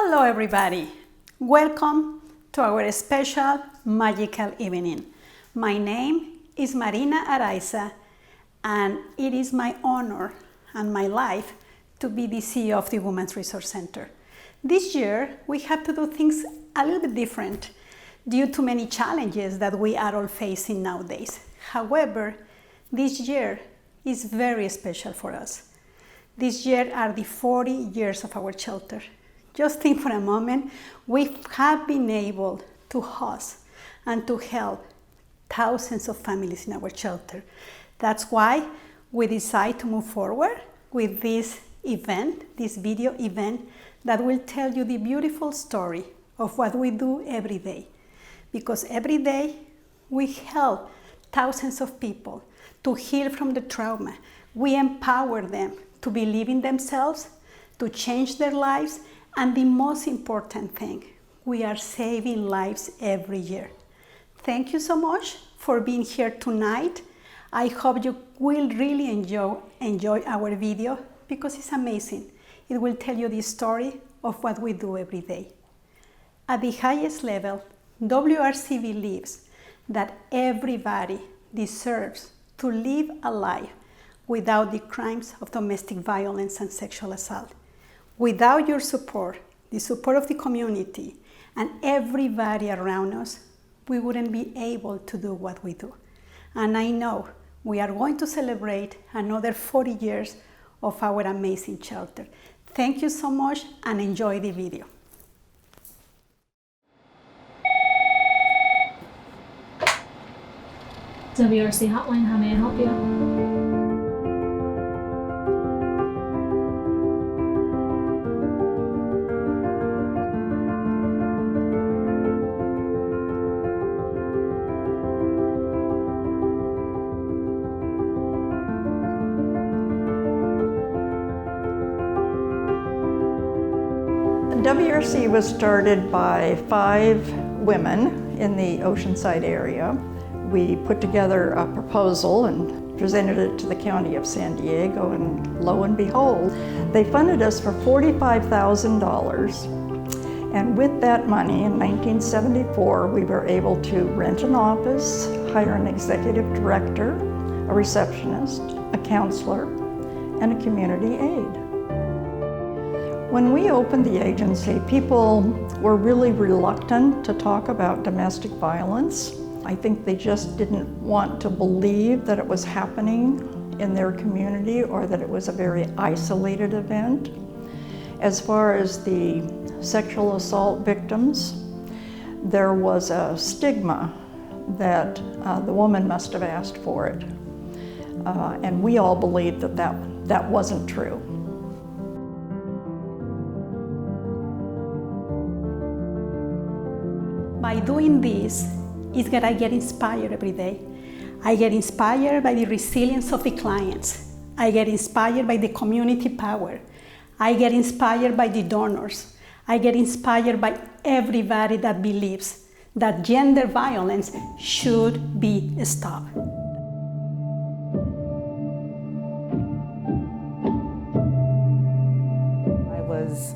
Hello everybody! Welcome to our special magical evening. My name is Marina Araiza and it is my honor and my life to be the CEO of the Women's Resource Center. This year we have to do things a little bit different due to many challenges that we are all facing nowadays. However, this year is very special for us. This year are the 40 years of our shelter. Just think for a moment, we have been able to host and to help thousands of families in our shelter. That's why we decided to move forward with this event, this video event, that will tell you the beautiful story of what we do every day. Because every day we help thousands of people to heal from the trauma. We empower them to believe in themselves, to change their lives, and the most important thing, we are saving lives every year. Thank you so much for being here tonight. I hope you will really enjoy our video because it's amazing. It will tell you the story of what we do every day. At the highest level, WRC believes that everybody deserves to live a life without the crimes of domestic violence and sexual assault. Without your support, the support of the community, and everybody around us, we wouldn't be able to do what we do. And I know we are going to celebrate another 40 years of our amazing shelter. Thank you so much and enjoy the video. WRC hotline, how may I help you? WRC was started by 5 women in the Oceanside area. We put together a proposal and presented it to the County of San Diego, and lo and behold, they funded us for $45,000. And with that money, in 1974, we were able to rent an office, hire an executive director, a receptionist, a counselor, and a community aide. When we opened the agency, people were really reluctant to talk about domestic violence. I think they just didn't want to believe that it was happening in their community or that it was a very isolated event. As far as the sexual assault victims, there was a stigma that the woman must have asked for it. And we all believed that that wasn't true. By doing this, is that I get inspired every day. I get inspired by the resilience of the clients. I get inspired by the community power. I get inspired by the donors. I get inspired by everybody that believes that gender violence should be stopped. I was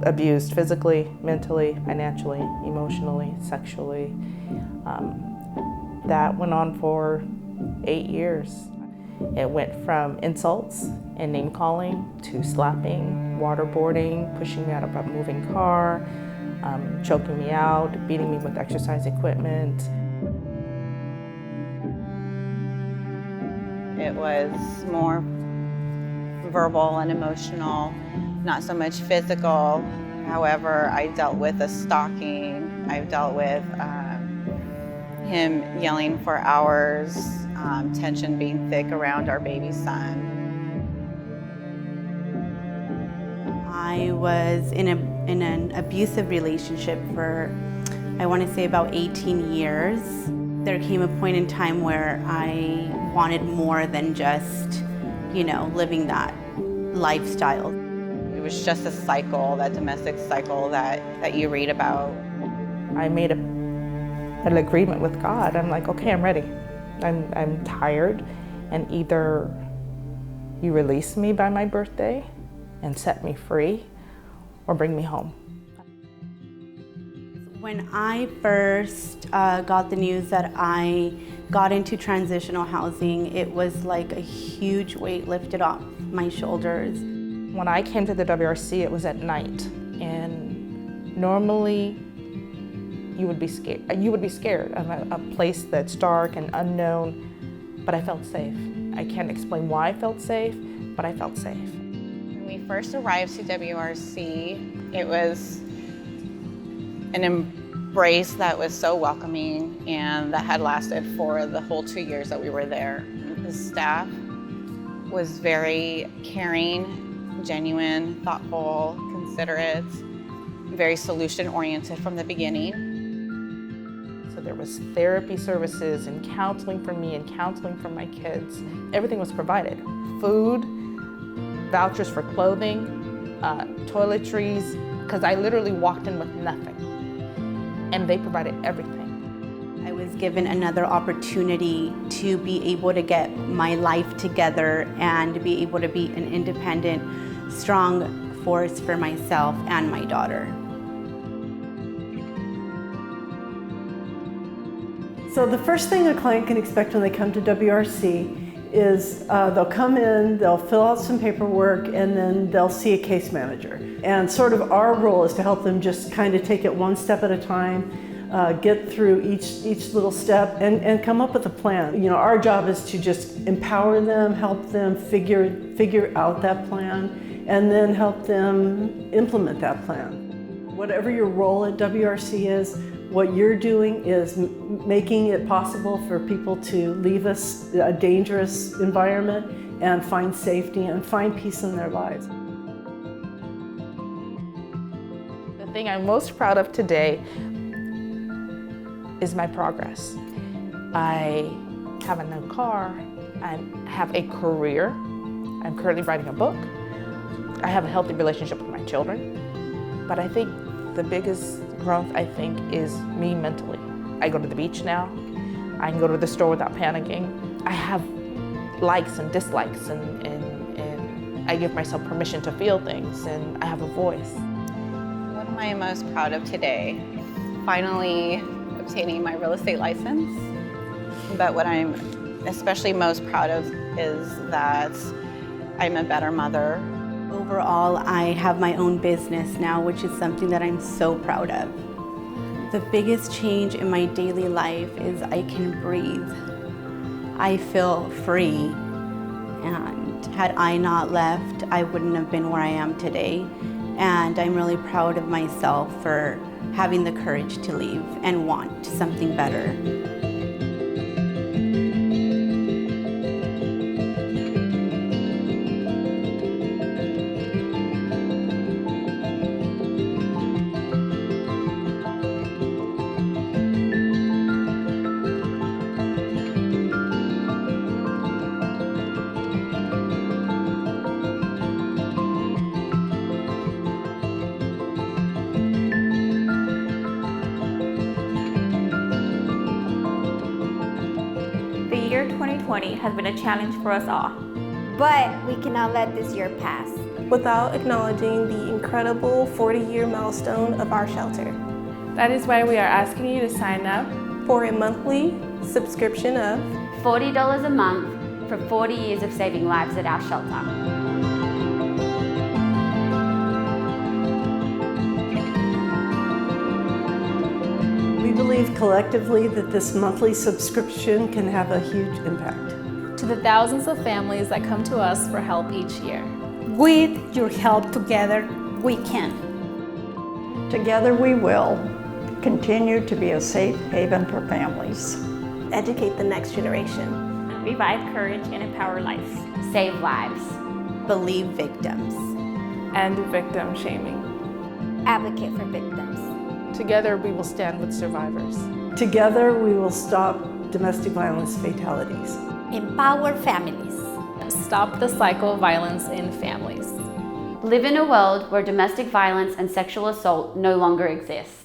abused physically, mentally, financially, emotionally, sexually. That went on for 8 years. It went from insults and name calling to slapping, waterboarding, pushing me out of a moving car, choking me out, beating me with exercise equipment. It was more verbal and emotional, not so much physical. However, I dealt with the stalking. I've dealt with him yelling for hours, tension being thick around our baby son. I was in an abusive relationship for, I want to say, about 18 years. There came a point in time where I wanted more than just, living that lifestyle. It was just a cycle, that domestic cycle that you read about. I made an agreement with God. I'm like, okay, I'm ready. I'm tired, and either You release me by my birthday and set me free, or bring me home. When I first got the news that I got into transitional housing, it was like a huge weight lifted off my shoulders. When I came to the WRC, it was at night, and normally you would be scared of a place that's dark and unknown, but I felt safe. I can't explain why I felt safe, but I felt safe. When we first arrived to WRC, it was an embrace that was so welcoming and that had lasted for the whole 2 years that we were there. The staff was very caring, genuine, thoughtful, considerate, very solution-oriented from the beginning. So there was therapy services and counseling for me and counseling for my kids. Everything was provided. Food, vouchers for clothing, toiletries, because I literally walked in with nothing. And they provided everything. I was given another opportunity to be able to get my life together and be able to be an independent, strong force for myself and my daughter. So the first thing a client can expect when they come to WRC is they'll come in, they'll fill out some paperwork, and then they'll see a case manager. And sort of our role is to help them just kind of take it one step at a time, get through each little step and come up with a plan. You know, our job is to just empower them, help them figure out that plan, and then help them implement that plan. Whatever your role at WRC is, what you're doing is making it possible for people to leave a dangerous environment and find safety and find peace in their lives. The thing I'm most proud of today is my progress. I have a new car, I have a career, I'm currently writing a book, I have a healthy relationship with my children, but I think the biggest growth, I think, is me mentally. I go to the beach now, I can go to the store without panicking. I have likes and dislikes and I give myself permission to feel things, and I have a voice. What am I most proud of today? Finally obtaining my real estate license. But what I'm especially most proud of is that I'm a better mother. Overall, I have my own business now, which is something that I'm so proud of. The biggest change in my daily life is I can breathe. I feel free, and had I not left, I wouldn't have been where I am today. And I'm really proud of myself for having the courage to leave and want something better. The year 2020 has been a challenge for us all. But we cannot let this year pass without acknowledging the incredible 40-year milestone of our shelter. That is why we are asking you to sign up for a monthly subscription of $40 a month for 40 years of saving lives at our shelter. We believe collectively that this monthly subscription can have a huge impact. To the thousands of families that come to us for help each year. With your help together, we can. Together we will continue to be a safe haven for families. Educate the next generation. Revive courage and empower lives. Save lives. Believe victims. End victim shaming. Advocate for victims. Together we will stand with survivors. Together we will stop domestic violence fatalities. Empower families. Stop the cycle of violence in families. Live in a world where domestic violence and sexual assault no longer exists.